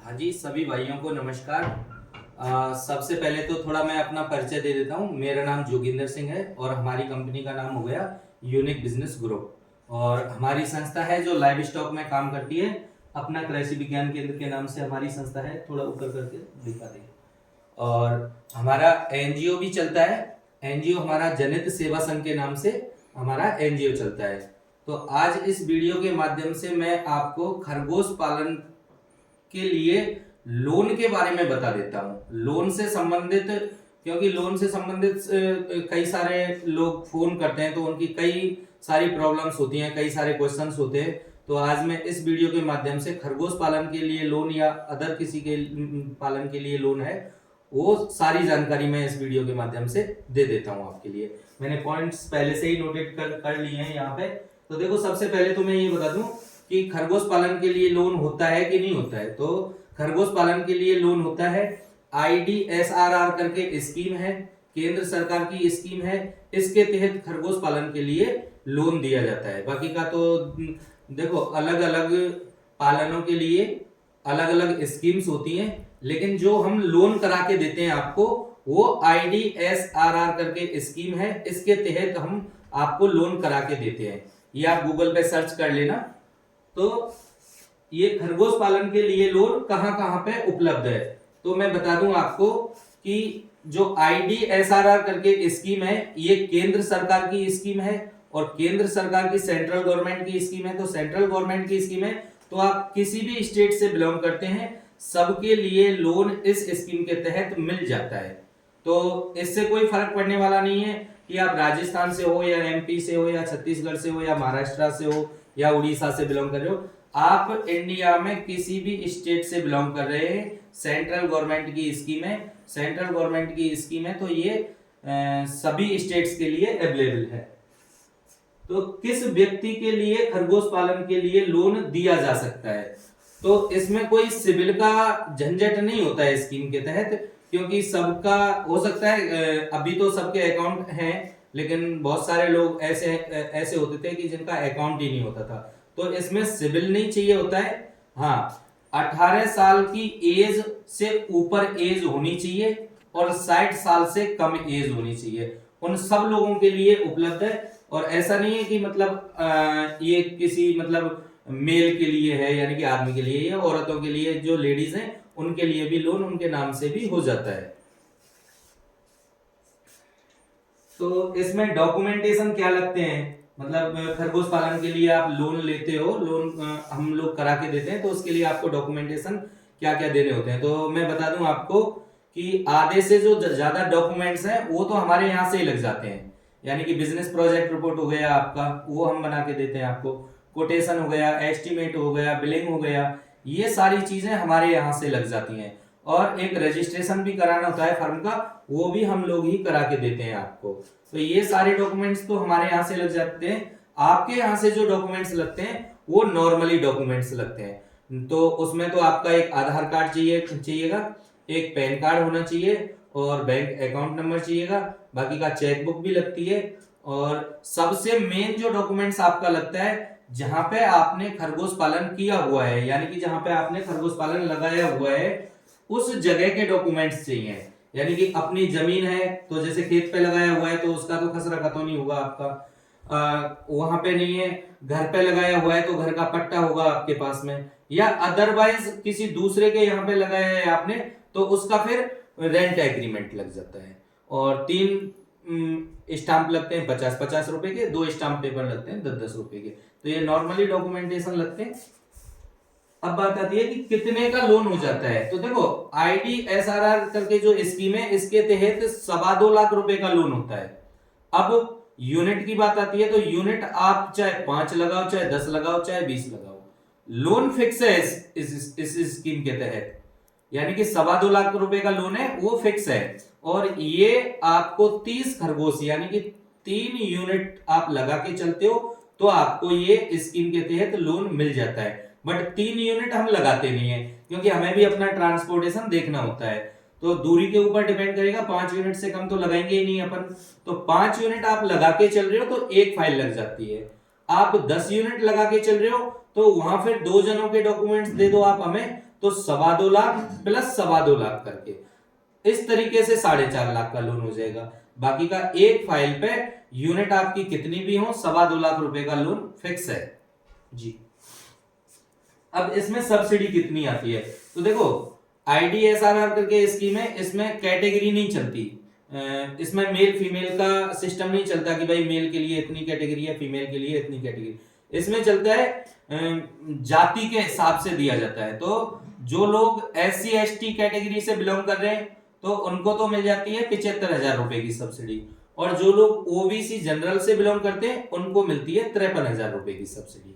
हाँ जी, सभी भाइयों को नमस्कार। सबसे पहले तो थोड़ा मैं अपना परिचय दे देता हूँ। मेरा नाम जोगिंदर सिंह है और हमारी कंपनी का नाम हो गया यूनिक बिजनेस ग्रुप। और हमारी संस्था है जो लाइव स्टॉक में काम करती है। अपना कृषि विज्ञान केंद्र के नाम से हमारी संस्था है, थोड़ा ऊपर करके दिखा दें। और हमारा एनजीओ भी चलता है। एनजीओ हमारा जनित सेवा संघ के नाम से हमारा एनजीओ चलता है। तो आज इस वीडियो के माध्यम से मैं आपको खरगोश पालन के लिए लोन के बारे में बता देता हूँ। लोन से संबंधित, क्योंकि लोन से संबंधित कई सारे लोग फोन करते हैं तो उनकी कई सारी प्रॉब्लम्स होती हैं, कई सारे क्वेश्चंस होते हैं। तो आज मैं इस वीडियो के माध्यम से खरगोश पालन के लिए लोन या अदर किसी के पालन के लिए लोन है, वो सारी जानकारी मैं इस वीडियो के माध्यम से दे देता हूँ आपके लिए। मैंने पॉइंट्स पहले से ही नोटेट कर लिए हैं यहाँ पे। तो देखो, सबसे पहले तो मैं ये बता दूं कि खरगोश पालन के लिए लोन होता है कि नहीं होता है। तो खरगोश पालन के लिए लोन होता है। IDSRR करके स्कीम है, केंद्र सरकार की स्कीम है। इसके तहत खरगोश पालन के लिए लोन दिया जाता है। बाकी का तो देखो, अलग अलग पालनों के लिए अलग अलग स्कीम्स होती हैं, लेकिन जो हम लोन करा के देते हैं आपको, वो IDSRR करके स्कीम है। इसके तहत हम आपको लोन करा के देते हैं। ये आप गूगल पे सर्च कर लेना। तो ये खरगोश पालन के लिए लोन कहां कहां पे उपलब्ध है, तो मैं बता दूं आपको कि जो IDSRR करके स्कीम है, ये केंद्र सरकार की स्कीम है। और केंद्र सरकार की सेंट्रल गवर्नमेंट की स्कीम है। तो सेंट्रल गवर्नमेंट की स्कीम है, तो आप किसी भी स्टेट से बिलोंग करते हैं, सबके लिए लोन इस स्कीम के तहत मिल जाता है। तो इससे कोई फर्क पड़ने वाला नहीं है कि आप राजस्थान से हो या MP से हो या छत्तीसगढ़ से हो या महाराष्ट्र से हो या उड़ीसा से बिलोंग कर रहे हो। आप इंडिया में किसी भी स्टेट से बिलोंग कर रहे हैं, सेंट्रल गवर्नमेंट की स्कीम है। सेंट्रल गवर्नमेंट की स्कीम है, तो ये सभी स्टेट्स के लिए अवेलेबल है। तो किस व्यक्ति के लिए खरगोश पालन के लिए लोन दिया जा सकता है, तो इसमें कोई सिविल का झंझट नहीं होता है स्कीम के तहत, क्योंकि सबका हो सकता है। अभी तो सबके अकाउंट हैं, लेकिन बहुत सारे लोग ऐसे होते थे कि जिनका अकाउंट ही नहीं होता था। तो इसमें सिविल नहीं चाहिए होता है। हाँ, 18 साल की एज से ऊपर एज होनी चाहिए और 60 साल से कम एज होनी चाहिए। उन सब लोगों के लिए उपलब्ध है। और ऐसा नहीं है कि मतलब ये किसी मतलब मेल के लिए है, यानी कि आदमी के लिए, या औरतों के लिए, जो लेडीज हैं उनके लिए भी लोन उनके नाम से भी हो जाता है। तो इसमें डॉक्यूमेंटेशन क्या लगते हैं, मतलब खरगोश पालन के लिए आप लोन लेते हो, लोन हम लोग करा के देते हैं, तो उसके लिए आपको डॉक्यूमेंटेशन क्या क्या देने होते हैं। तो मैं बता दूं आपको कि आधे से जो ज्यादा डॉक्यूमेंट्स हैं वो तो हमारे यहाँ से ही लग जाते हैं। यानी कि बिजनेस प्रोजेक्ट रिपोर्ट हो गया आपका, वो हम बना के देते हैं आपको। कोटेशन हो गया, एस्टिमेट हो गया, बिलिंग हो गया, ये सारी चीजें हमारे यहाँ से लग जाती हैं। और एक रजिस्ट्रेशन भी कराना होता है फर्म का, वो भी हम लोग ही करा के देते हैं आपको। तो ये सारे डॉक्यूमेंट्स तो हमारे यहाँ से लग जाते हैं। आपके यहाँ से जो डॉक्यूमेंट्स लगते हैं वो नॉर्मली डॉक्यूमेंट्स लगते हैं। तो उसमें तो आपका एक आधार कार्ड चाहिएगा, एक पैन कार्ड होना चाहिए और बैंक अकाउंट नंबर चाहिएगा। बाकी का चेकबुक भी लगती है। और सबसे मेन जो डॉक्यूमेंट्स आपका लगता है, जहां पे आपने खरगोश पालन किया हुआ है, यानी कि जहां पे आपने खरगोश पालन लगाया हुआ है, उस जगह के डॉक्यूमेंट्स चाहिए। यानी कि अपनी जमीन है, तो जैसे खेत पे लगाया हुआ है तो उसका तो खसरा खतौनी नहीं होगा आपका। वहां पे नहीं है, घर पे लगाया हुआ है तो घर का पट्टा होगा आपके पास में, या अदरवाइज किसी दूसरे के यहाँ पे लगाया है आपने, तो उसका फिर रेंट एग्रीमेंट लग जाता है। और 3 स्टाम्प लगते हैं 50-50 रुपए के, 2 स्टाम्प पेपर लगते हैं 10-10 रुपए के। तो ये नॉर्मली डॉक्यूमेंटेशन लगते हैं। अब बात आती है कि कितने का लोन हो जाता है। तो देखो, IDSRR करके जो स्कीम है, इसके तहत 2.25 लाख रुपए का लोन होता है। अब यूनिट की बात आती है, तो यूनिट आप चाहे 5 लगाओ, चाहे 10 लगाओ, चाहे 20 लगाओ, लोन फिक्स है इस स्कीम के तहत। यानी कि 2.25 लाख रुपए का लोन है, वो फिक्स है। और ये आपको 30 खरगोश यानी कि 3 यूनिट आप लगा के चलते हो, तो आपको ये स्कीम के तहत लोन मिल जाता है। बट 3 यूनिट हम लगाते नहीं है, क्योंकि हमें भी अपना ट्रांसपोर्टेशन देखना होता है। तो दूरी के ऊपर डिपेंड करेगा, 5 यूनिट से कम तो लगाएंगे ही नहीं अपन। तो 5 यूनिट आप लगा के चल रहे हो तो एक फाइल लग जाती है। आप 10 यूनिट लगा के चल रहे हो तो वहां फिर 2 जनों के डॉक्यूमेंट्स दे दो आप हमें, तो 2.25 लाख प्लस 2.25 लाख करके इस तरीके से 4.5 लाख का लोन हो जाएगा। बाकी का एक फाइल पे यूनिट आपकी कितनी भी हो 2.25 लाख रुपए का लोन फिक्स है जी। अब इसमें सब्सिडी कितनी आती है, तो देखो IDSRR करके स्कीम है, इसमें कैटेगरी नहीं चलती, इसमें मेल फीमेल का सिस्टम नहीं चलता कि भाई मेल के लिए इतनी कैटेगरी है, फीमेल के लिए इतनी कैटेगरी। इसमें चलता है जाति के हिसाब से दिया जाता है। तो जो लोग SC ST कैटेगरी से बिलोंग कर रहे हैं तो उनको तो मिल जाती है 75,000 रुपए की सब्सिडी, और जो लोग OBC जनरल से बिलोंग करते हैं उनको मिलती है 53,000 रुपए की सब्सिडी।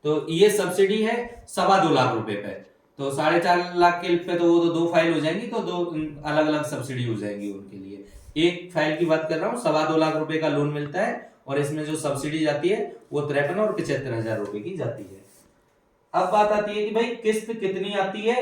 तो ये सब्सिडी है 2.25 लाख रुपए पे, तो 4.5 लाख के पे तो वो तो 2 फाइल हो जाएंगी, तो 2 अलग अलग सब्सिडी हो जाएंगी उनके लिए। एक फाइल की बात कर रहा हूँ, 2.25 लाख रुपए का लोन मिलता है और इसमें जो सब्सिडी जाती है वो 53 और 75,000 रुपए की जाती है। अब बात आती है कि भाई किस्त कितनी आती है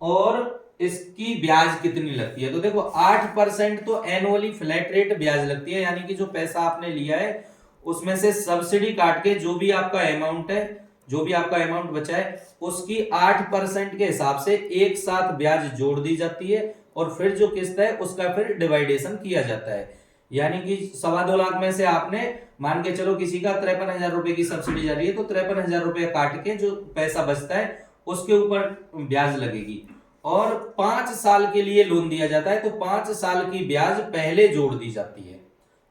और इसकी ब्याज कितनी लगती है। तो देखो 8% तो एनुअली फ्लैट रेट ब्याज लगती है, यानी कि जो पैसा आपने लिया है उसमें से सब्सिडी काट के जो भी आपका अमाउंट है, जो भी आपका अमाउंट बचा है उसकी 8% के हिसाब से एक साथ ब्याज जोड़ दी जाती है और फिर जो किस्त है उसका फिर डिवाइडेशन किया जाता है। यानी कि 2.25 लाख में से आपने मान के चलो किसी का 53,000 रुपए की सब्सिडी जा रही है, तो 53,000 रुपए काट के जो पैसा बचता है उसके ऊपर ब्याज लगेगी। और 5 साल के लिए लोन दिया जाता है, तो 5 साल की ब्याज पहले जोड़ दी जाती है,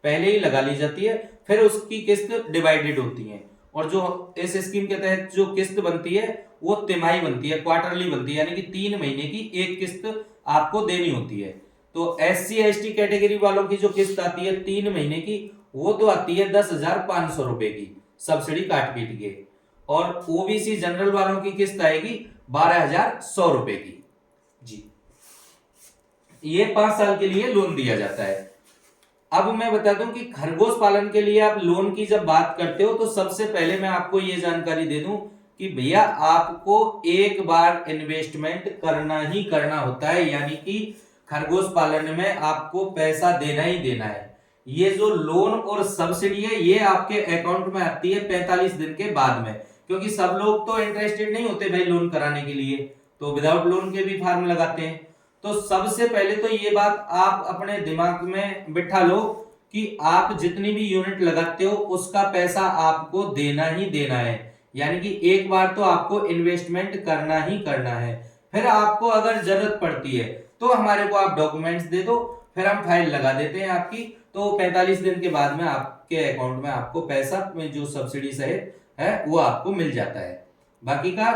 पहले ही लगा ली जाती है, फिर उसकी किस्त डिवाइडेड होती है। और जो इस स्कीम के तहत जो किस्त बनती है वो तिमाही बनती है, क्वार्टरली बनती है, यानी कि 3 महीने की एक किस्त आपको देनी होती है। तो SC ST कैटेगरी वालों की जो किस्त आती है 3 महीने की, वो तो आती है 10,500 रुपए की सब्सिडी काट पीट के, और OBC जनरल वालों की किस्त आएगी 12,100 रुपए की जी। ये 5 साल के लिए लोन दिया जाता है। अब मैं बता दूं कि खरगोश पालन के लिए आप लोन की जब बात करते हो तो सबसे पहले मैं आपको ये जानकारी दे दूं कि भैया आपको एक बार इन्वेस्टमेंट करना ही करना होता है, यानी कि खरगोश पालन में आपको पैसा देना ही देना है। ये जो लोन और सब्सिडी है ये आपके अकाउंट में आती है 45 दिन के बाद में, क्योंकि सब लोग तो इंटरेस्टेड नहीं होते भाई लोन कराने के लिए, तो विदाउट लोन के भी फार्म लगाते हैं। तो सबसे पहले तो ये बात आप अपने दिमाग में बिठा लो कि आप जितनी भी यूनिट लगाते हो उसका पैसा आपको देना ही देना है, यानी कि एक बार तो आपको इन्वेस्टमेंट करना ही करना है। फिर आपको अगर जरूरत पड़ती है तो हमारे को आप डॉक्यूमेंट्स दे दो, फिर हम फाइल लगा देते हैं आपकी, तो 45 दिन के बाद में आपके अकाउंट में आपको पैसा में जो सब्सिडी सहित है वो आपको मिल जाता है। बाकी का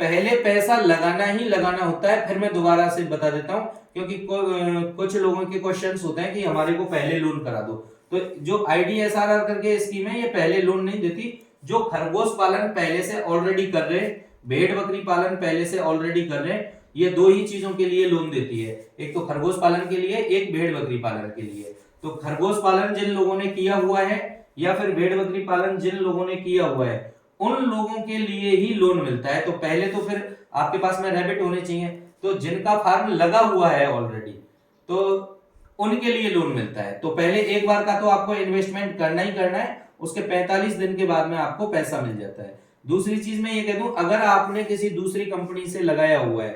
पहले पैसा लगाना ही लगाना होता है। फिर मैं दोबारा से बता देता हूं, क्योंकि कुछ लोगों के क्वेश्चंस होते हैं कि हमारे को पहले लोन करा दो। तो जो IDSRR करके स्कीम है ये पहले लोन नहीं देती। जो खरगोश पालन पहले से ऑलरेडी कर रहे हैं, भेड़ बकरी पालन पहले से ऑलरेडी कर रहे हैं, ये 2 ही चीजों के लिए लोन देती है, एक तो खरगोश पालन के लिए, एक भेड़ बकरी पालन के लिए। तो खरगोश पालन जिन लोगों ने किया हुआ है या फिर भेड़ बकरी पालन जिन लोगों ने किया हुआ है उन लोगों के लिए ही लोन मिलता है। तो पहले तो फिर आपके पास में रैबिट होने चाहिए, तो जिनका फार्म लगा हुआ है ऑलरेडी तो उनके लिए लोन मिलता है। तो पहले एक बार का तो आपको इन्वेस्टमेंट करना ही करना है, उसके 45 दिन के बाद में आपको पैसा मिल जाता है। दूसरी चीज मैं ये कह दूं, अगर आपने किसी दूसरी कंपनी से लगाया हुआ है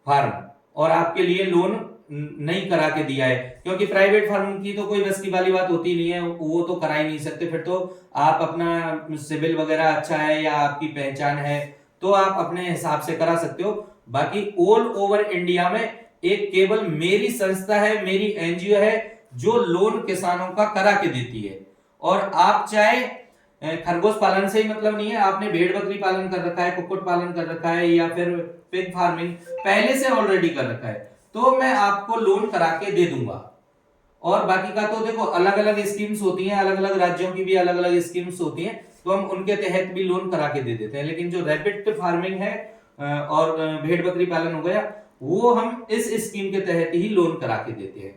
फार्म और आपके लिए लोन नहीं करा के दिया है, क्योंकि प्राइवेट फर्म की तो कोई बस की वाली बात होती नहीं है, वो तो करा ही नहीं सकते। फिर तो आप अपना सिविल वगैरह अच्छा है या आपकी पहचान है तो आप अपने हिसाब से करा सकते हो। बाकी ऑल ओवर इंडिया में एक केवल मेरी संस्था है, मेरी NGO है जो लोन किसानों का करा के देती है। और आप चाहे खरगोश पालन से ही मतलब नहीं है, आपने भेड़ बकरी पालन कर रखा है, कुक्कुट पालन कर रखा है या फिर पिग फार्मिंग पहले से ऑलरेडी कर रखा है, तो मैं आपको लोन करा के दे दूंगा। और बाकी का तो देखो अलग अलग स्कीम्स होती हैं, अलग अलग राज्यों की भी अलग अलग स्कीम्स होती हैं, तो हम उनके तहत भी लोन करा के दे देते हैं। लेकिन जो रैबिट फार्मिंग है और भेड़ बकरी पालन हो गया, वो हम इस स्कीम के तहत ही लोन करा के देते हैं।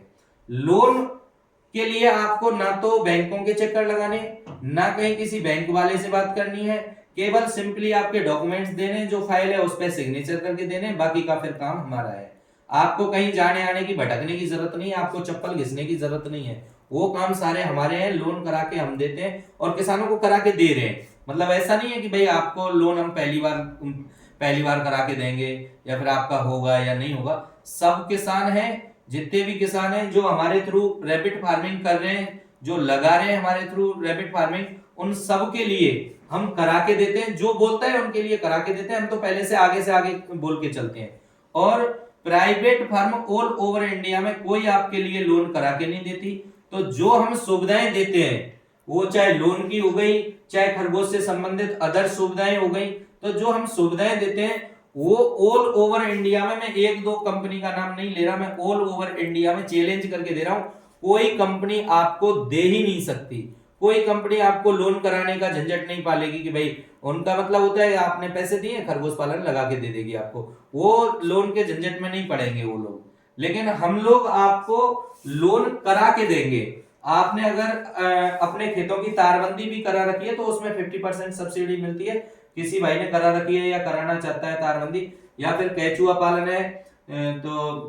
लोन के लिए आपको ना तो बैंकों के चक्कर लगाने, ना कहीं किसी बैंक वाले से बात करनी है, केवल सिंपली आपके डॉक्यूमेंट्स देने, जो फाइल है उस पर सिग्नेचर करके देने, बाकी का फिर काम हमारा है। आपको कहीं जाने आने की भटकने की जरूरत नहीं है, आपको चप्पल घिसने की जरूरत नहीं है, वो काम सारे हमारे हैं। लोन करा के हम देते हैं और किसानों को करा के दे रहे हैं। मतलब ऐसा नहीं है कि भाई आपको लोन हम पहली बार करा के देंगे या फिर आपका होगा या नहीं होगा। सब किसान हैं, जितने भी किसान हैं जो हमारे थ्रू रैबिट फार्मिंग कर रहे हैं, जो लगा रहे हैं हमारे थ्रू रैबिट फार्मिंग, उन सब के लिए हम करा के देते हैं। जो बोलता है उनके लिए करा के देते हैं। हम तो पहले से आगे बोल के चलते हैं। और private farm all over India में कोई आपके लिए लोन करा के नहीं देती। तो जो हम सुविधाएं देते हैं, वो चाहे लोन की हो गई, चाहे खरगोश से संबंधित अदर सुविधाएं हो गई, तो जो हम सुविधाएं देते हैं वो ऑल ओवर इंडिया में, मैं एक दो कंपनी का नाम नहीं ले रहा, मैं ऑल ओवर इंडिया में चैलेंज करके दे रहा हूं, कोई कंपनी आपको दे ही नहीं सकती। कोई कंपनी आपको लोन कराने का झंझट नहीं पालेगी कि भाई, उनका मतलब होता है आपने पैसे दिए, खरगोश पालन लगा के दे देगी आपको, वो लोन के झंझट में नहीं पड़ेंगे वो लोग। लेकिन हम लोग आपको लोन करा के देंगे। आपने अगर अपने खेतों की तारबंदी भी करा रखी है तो उसमें 50% सब्सिडी मिलती है। किसी भाई ने करा रखी है या कराना चाहता है तारबंदी, या फिर केचुआ पालन है, तो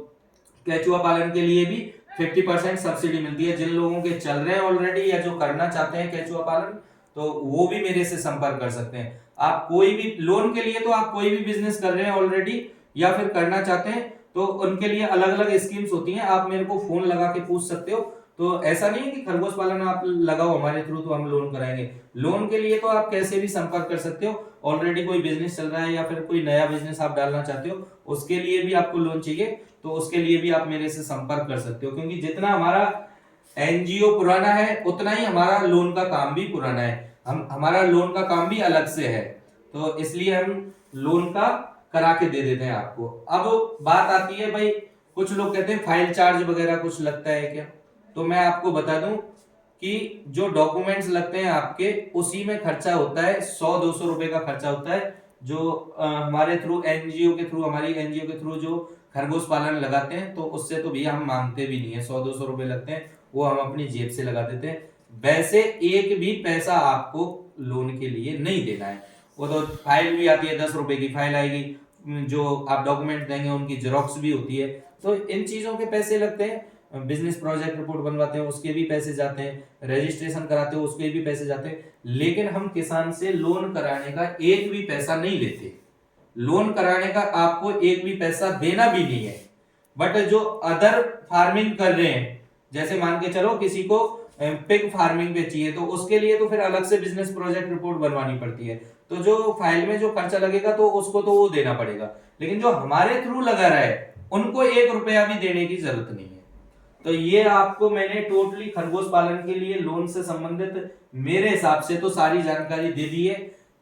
केचुआ पालन के लिए भी 50% सब्सिडी मिलती है। जिन लोगों के चल रहे हैं ऑलरेडी या जो करना चाहते हैं केचुआ पालन, तो वो भी मेरे से संपर्क कर सकते हैं। आप कोई भी लोन के लिए, तो आप कोई भी बिजनेस कर रहे हैं ऑलरेडी या फिर करना चाहते हैं, तो उनके लिए अलग अलग स्कीम्स होती हैं। आप मेरे को फोन लगा के पूछ सकते हो। तो ऐसा नहीं है कि खरगोश पालन आप लगाओ हमारे थ्रू तो हम लोन कराएंगे। लोन के लिए तो आप कैसे भी संपर्क कर सकते हो। ऑलरेडी कोई बिजनेस चल रहा है या फिर कोई नया बिजनेस आप डालना चाहते हो, उसके लिए भी आपको लोन चाहिए, तो उसके लिए भी आप मेरे से संपर्क कर सकते हो। क्योंकि जितना हमारा एनजीओ पुराना है, उतना ही हमारा लोन का काम भी पुराना है। हमारा लोन का काम भी अलग से है, तो इसलिए हम लोन का करा के दे देते हैं आपको। अब बात आती है भाई, कुछ लोग कहते हैं फाइल चार्ज वगैरह कुछ लगता है क्या? तो मैं आपको बता दूं कि जो डॉक्यूमेंट्स लगते हैं आपके, उसी में खर्चा होता है। 100-200 रुपए का खर्चा होता है। जो हमारे थ्रू एनजीओ के थ्रू, हमारी एनजीओ के थ्रू जो खरगोश पालन लगाते हैं, तो उससे तो भैया हम मांगते भी नहीं है। 100-200 रुपए लगते हैं, वो हम अपनी जेब से लगा देते हैं। वैसे एक भी पैसा आपको लोन के लिए नहीं देना है। वो तो फाइल भी आती है, 10 रुपए की फाइल आएगी, जो आप डॉक्यूमेंट देंगे उनकी जेरोक्स भी होती है, तो इन चीजों के पैसे लगते हैं। बिजनेस प्रोजेक्ट रिपोर्ट बनवाते हैं उसके भी पैसे जाते हैं, रजिस्ट्रेशन कराते हो उसके भी पैसे जाते हैं। लेकिन हम किसान से लोन कराने का एक भी पैसा नहीं लेते। लोन कराने का आपको एक भी पैसा देना भी नहीं है। बट जो अदर फार्मिंग कर रहे हैं, जैसे मान के चलो किसी को पिग फार्मिंग पे चाहिए, तो उसके लिए तो फिर अलग से बिजनेस प्रोजेक्ट रिपोर्ट बनवानी पड़ती है। तो जो फाइल में जो खर्चा लगेगा तो उसको तो वो देना पड़ेगा। लेकिन जो हमारे थ्रू लगा रहा है, उनको 1 रुपया भी देने की जरूरत नहीं है। तो ये आपको मैंने टोटली खरगोश पालन के लिए लोन से संबंधित मेरे हिसाब से तो सारी जानकारी दे दी है।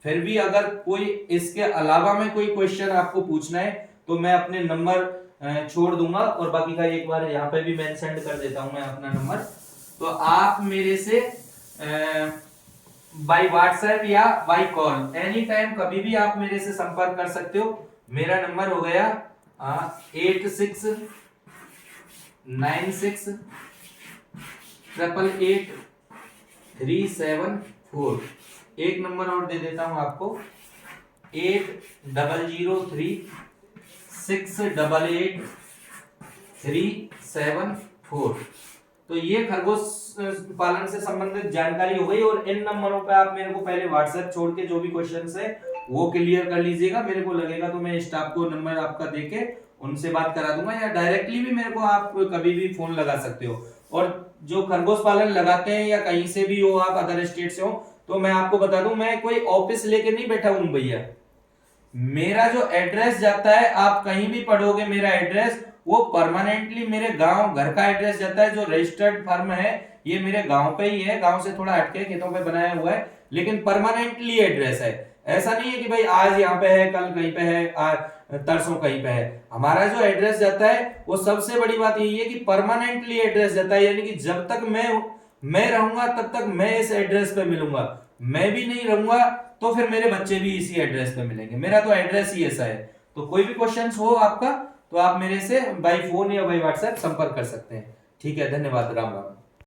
फिर भी अगर कोई इसके अलावा में कोई क्वेश्चन आपको पूछना है, तो मैं अपने नंबर छोड़ दूंगा, और बाकी का एक बार यहाँ पे भी मेंशन कर देता हूं मैं अपना नंबर। तो आप मेरे से बाय व्हाट्सएप या बाय कॉल एनी टाइम कभी भी आप मेरे से संपर्क कर सकते हो। मेरा नंबर हो गया 8696888374। एक नंबर और दे देता हूं आपको, 8003688374। तो ये खरगोश पालन से संबंधित जानकारी हो गई। और इन नंबरों पे आप मेरे को पहले व्हाट्सएप छोड़ के जो भी क्वेश्चंस है वो क्लियर कर लीजिएगा। मेरे को लगेगा तो मैं स्टाफ को नंबर आपका देके उनसे बात करा दूंगा, या डायरेक्टली भी मेरे को आप कभी भी फोन लगा सकते हो। और जो खरगोश पालन लगाते हैं या कहीं से भी हो, आप अदर स्टेट से हो, तो मैं आपको बता दूं, मैं कोई ऑफिस लेके नहीं बैठा हूं भैया। मेरा जो एड्रेस जाता है, आप कहीं भी पढ़ोगे मेरा एड्रेस, वो परमानेंटली मेरे गांव घर का एड्रेस जाता है। जो रजिस्टर्ड फर्म है ये मेरे गांव पे ही है, गांव से थोड़ा हटके खेतों पे बनाया हुआ है, लेकिन परमानेंटली एड्रेस है। ऐसा नहीं है कि भाई आज यहाँ पे है, कल कहीं पे है, तरसों कहीं पे है। हमारा जो एड्रेस जाता है, वो सबसे बड़ी बात यही है कि परमानेंटली एड्रेस जाता है, यानी कि जब तक मैं रहूंगा तब तक मैं इस एड्रेस पे मिलूंगा। मैं भी नहीं रहूंगा तो फिर मेरे बच्चे भी इसी एड्रेस पे मिलेंगे। मेरा तो एड्रेस ही ऐसा है। तो कोई भी क्वेश्चन हो आपका, तो आप मेरे से बाय फोन या बाय व्हाट्सएप संपर्क कर सकते हैं। ठीक है, धन्यवाद, राम राम।